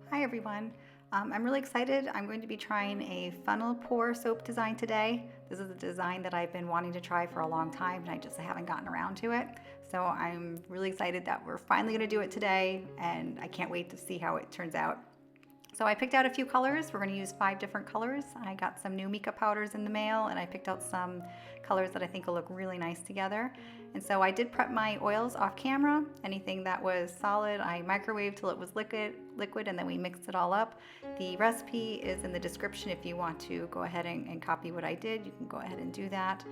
Hi everyone. I'm really excited. I'm going to be trying a funnel pour soap design today. This is a design that I've been wanting to try for a long time and I just haven't gotten around to it. So I'm really excited that we're finally going to do it today and I can't wait to see how it turns out. So I picked out a few colors. We're going to use 5 different colors. I got some new mica powders in the mail and I picked out some colors that I think will look really nice together. And so I did prep my oils off camera. Anything that was solid, I microwaved till it was liquid and then we mixed it all up. The recipe is in the description if you want to go ahead and copy what I did. You can go ahead and do that.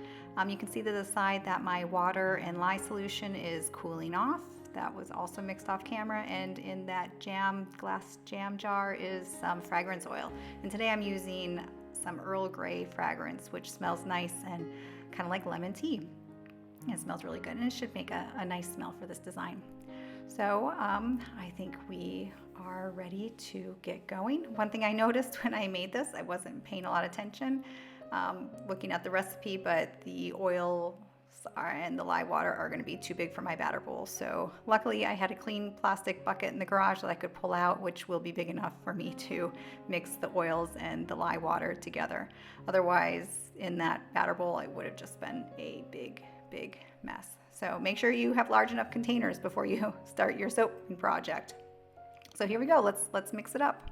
You can see to the side that my water and lye solution is cooling off. That was also mixed off camera, and in that glass jam jar is some fragrance oil. And today I'm using some Earl Grey fragrance, which smells nice and kind of like lemon tea. It smells really good and it should make a nice smell for this design. So I think we are ready to get going. One thing I noticed when I made this, I wasn't paying a lot of attention looking at the recipe, but the oil and the lye water are going to be too big for my batter bowl. So luckily I had a clean plastic bucket in the garage that I could pull out, which will be big enough for me to mix the oils and the lye water together. Otherwise, in that batter bowl, it would have just been a big mess. So make sure you have large enough containers before you start your soap project. So here we go. Let's mix it up.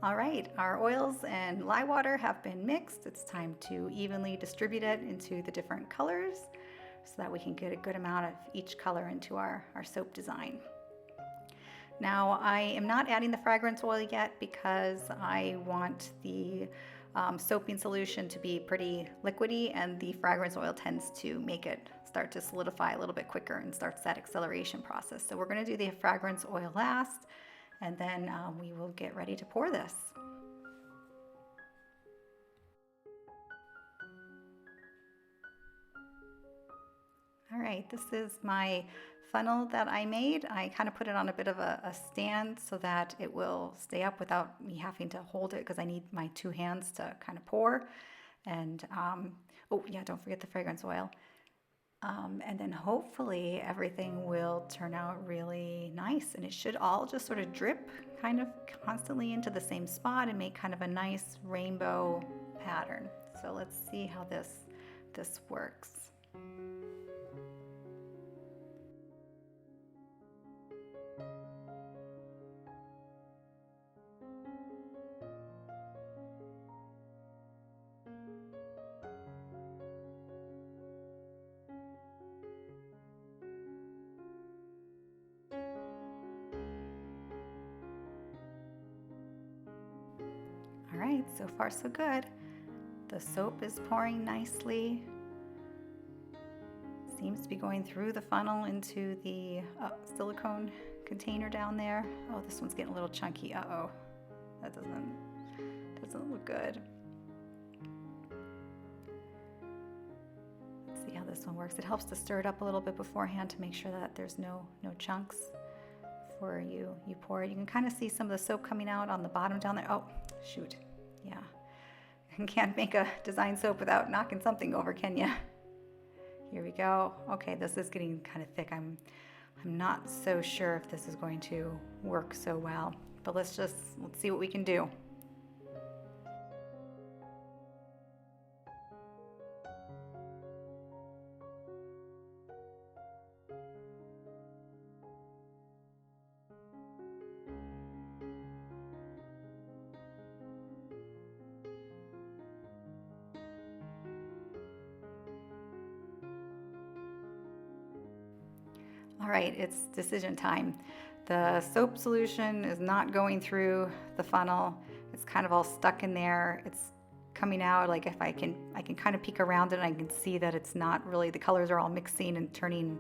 All right, our oils and lye water have been mixed. It's time to evenly distribute it into the different colors so that we can get a good amount of each color into our soap design. Now, I am not adding the fragrance oil yet because I want the soaping solution to be pretty liquidy, and the fragrance oil tends to make it start to solidify a little bit quicker and starts that acceleration process. So we're going to do the fragrance oil last, and then we will get ready to pour this. All right, this is my funnel that I made. I kind of put it on a bit of a stand so that it will stay up without me having to hold it, because I need my 2 hands to kind of pour. And oh yeah, don't forget the fragrance oil. And then hopefully everything will turn out really nice, and it should all just sort of drip kind of constantly into the same spot and make kind of a nice rainbow pattern. So let's see how this works. All right, so far so good. The soap is pouring nicely. Seems to be going through the funnel into the silicone container down there. Oh, this one's getting a little chunky. Uh-oh, that doesn't look good. Let's see how this one works. It helps to stir it up a little bit beforehand to make sure that there's no chunks before you pour it. You can kind of see some of the soap coming out on the bottom down there. Oh, shoot. Yeah. You can't make a design soap without knocking something over, can you? Here we go. Okay, this is getting kind of thick. I'm not so sure if this is going to work so well, but let's see what we can do. All right, it's decision time. The soap solution is not going through the funnel. It's kind of all stuck in there. It's coming out, like if I can kind of peek around it and I can see that it's not really, the colors are all mixing and turning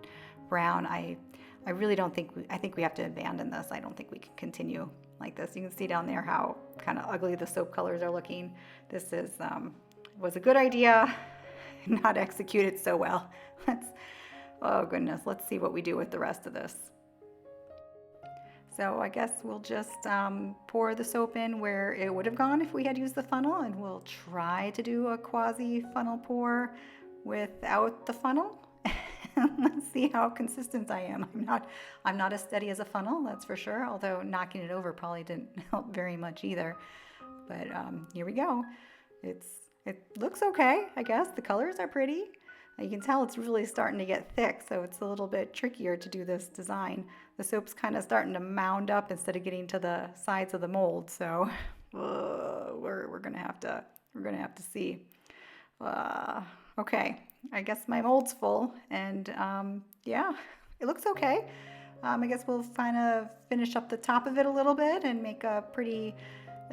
brown. I really don't think, I think we have to abandon this. I don't think we can continue like this. You can see down there how kind of ugly the soap colors are looking. This is, was a good idea, not executed so well. Oh goodness, let's see what we do with the rest of this. So I guess we'll just pour the soap in where it would have gone if we had used the funnel, and we'll try to do a quasi funnel pour without the funnel. Let's see how consistent I am. I'm not as steady as a funnel, that's for sure, although knocking it over probably didn't help very much either. But here we go. It looks okay, I guess. The colors are pretty. You can tell it's really starting to get thick, so it's a little bit trickier to do this design. The soap's kind of starting to mound up instead of getting to the sides of the mold, so we're gonna have to see. Okay, I guess my mold's full, and yeah, it looks okay. I guess we'll kind of finish up the top of it a little bit and make a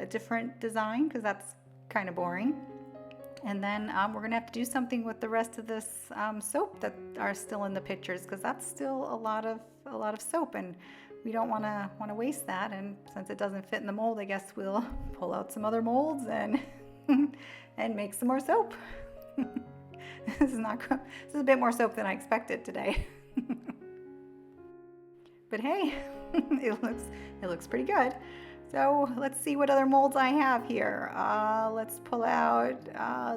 different design, because that's kind of boring. And then we're gonna have to do something with the rest of this soap that are still in the pitchers, because that's still a lot of soap, and we don't want to waste that. And since it doesn't fit in the mold, I guess we'll pull out some other molds and and make some more soap. This is a bit more soap than I expected today. But hey, it looks pretty good. So let's see what other molds I have here. Let's pull out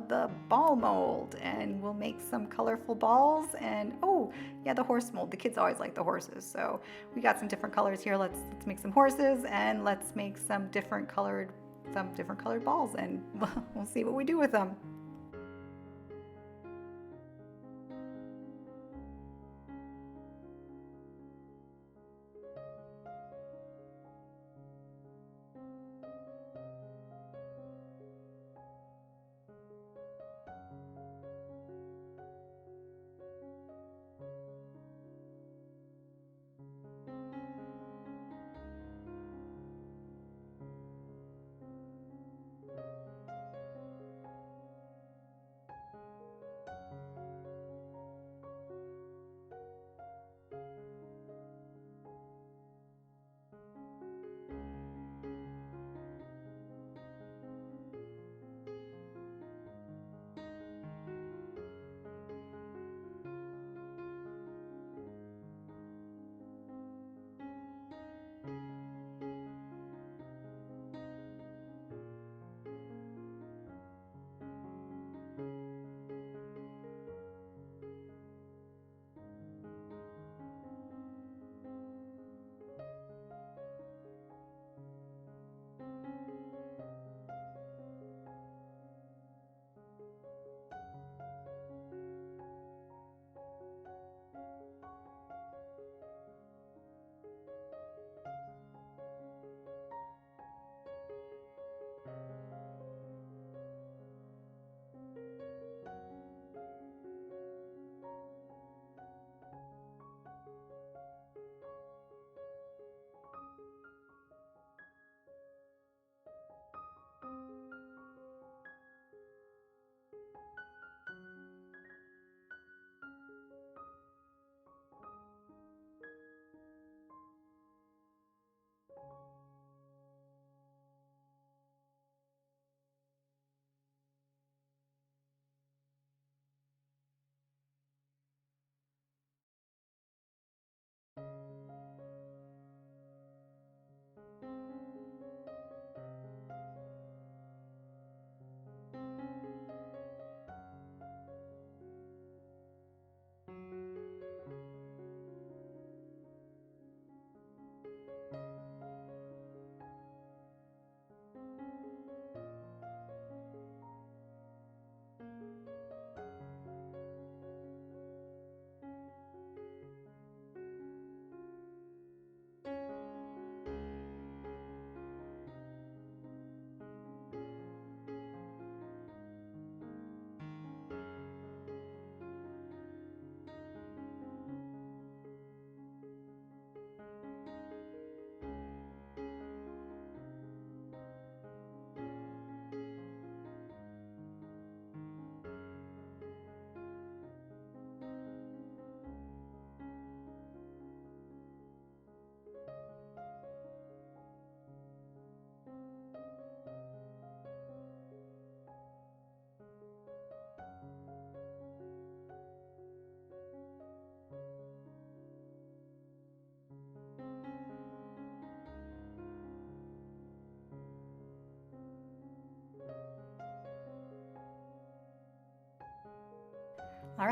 the ball mold, and we'll make some colorful balls. And oh yeah, the horse mold. The kids always like the horses, so we got some different colors here. Let's make some horses, and let's make some different colored balls, and we'll see what we do with them.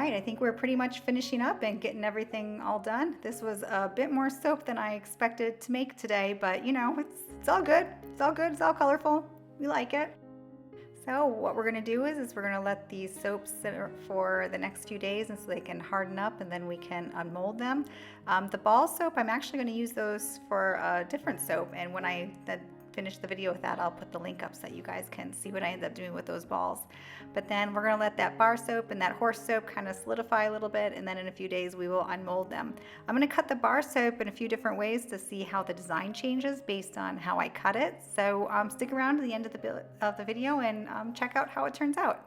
right, I think we're pretty much finishing up and getting everything all done. This was a bit more soap than I expected to make today, but you know, it's all good. It's all good. It's all colorful. We like it. So what we're gonna do is we're gonna let these soaps sit for the next few days and so they can harden up and then we can unmold them. The ball soap, I'm actually gonna use those for a different soap, and when I finish the video with that, I'll put the link up so that you guys can see what I end up doing with those balls. But then we're gonna let that bar soap and that horse soap kind of solidify a little bit, and then in a few days we will unmold them. I'm gonna cut the bar soap in a few different ways to see how the design changes based on how I cut it. So stick around to the end of the video and check out how it turns out.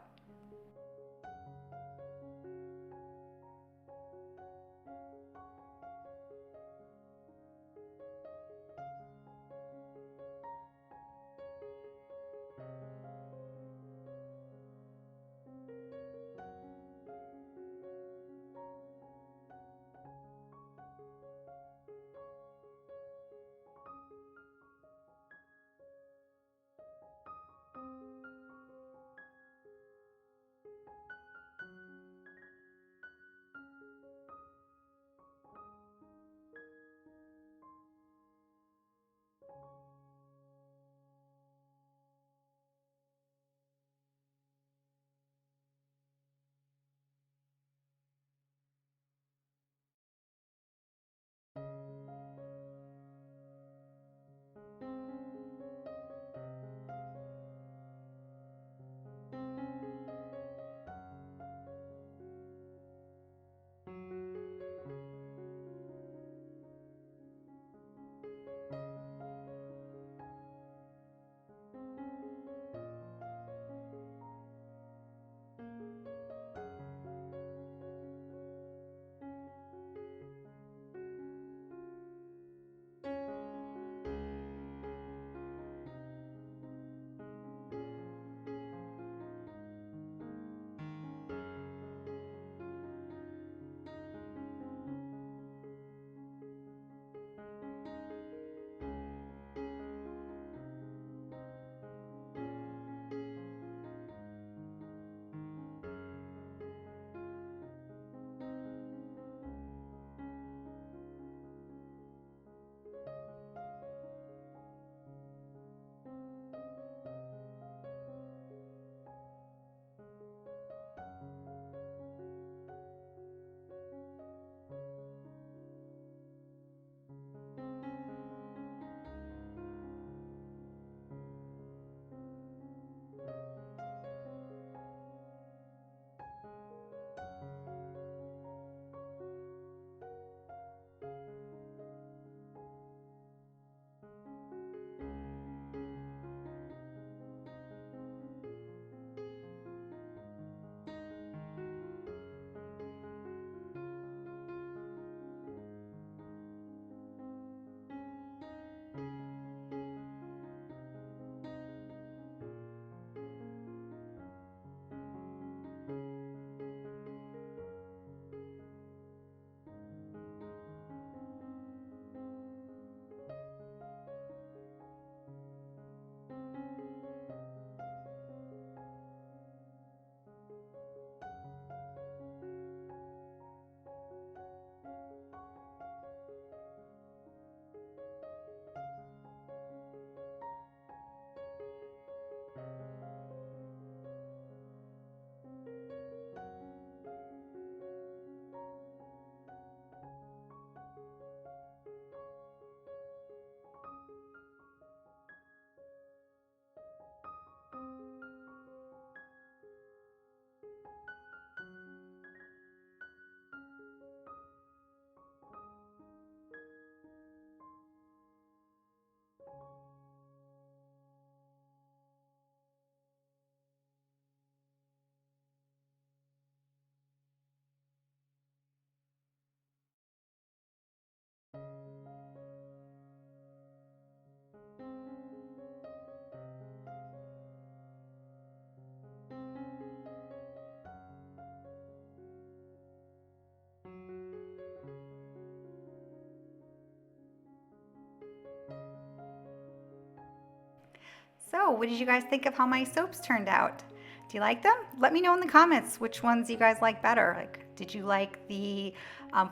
So what did you guys think of how my soaps turned out? Do you like them? Let me know in the comments which ones you guys like better. Like, Did you like the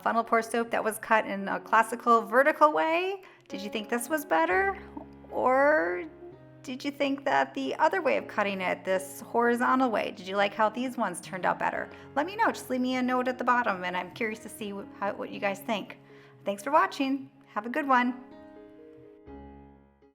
funnel pour soap that was cut in a classical vertical way? Did you think this was better? Or did you think that the other way of cutting it, this horizontal way, did you like how these ones turned out better? Let me know. Just leave me a note at the bottom, and I'm curious to see what you guys think. Thanks for watching. Have a good one.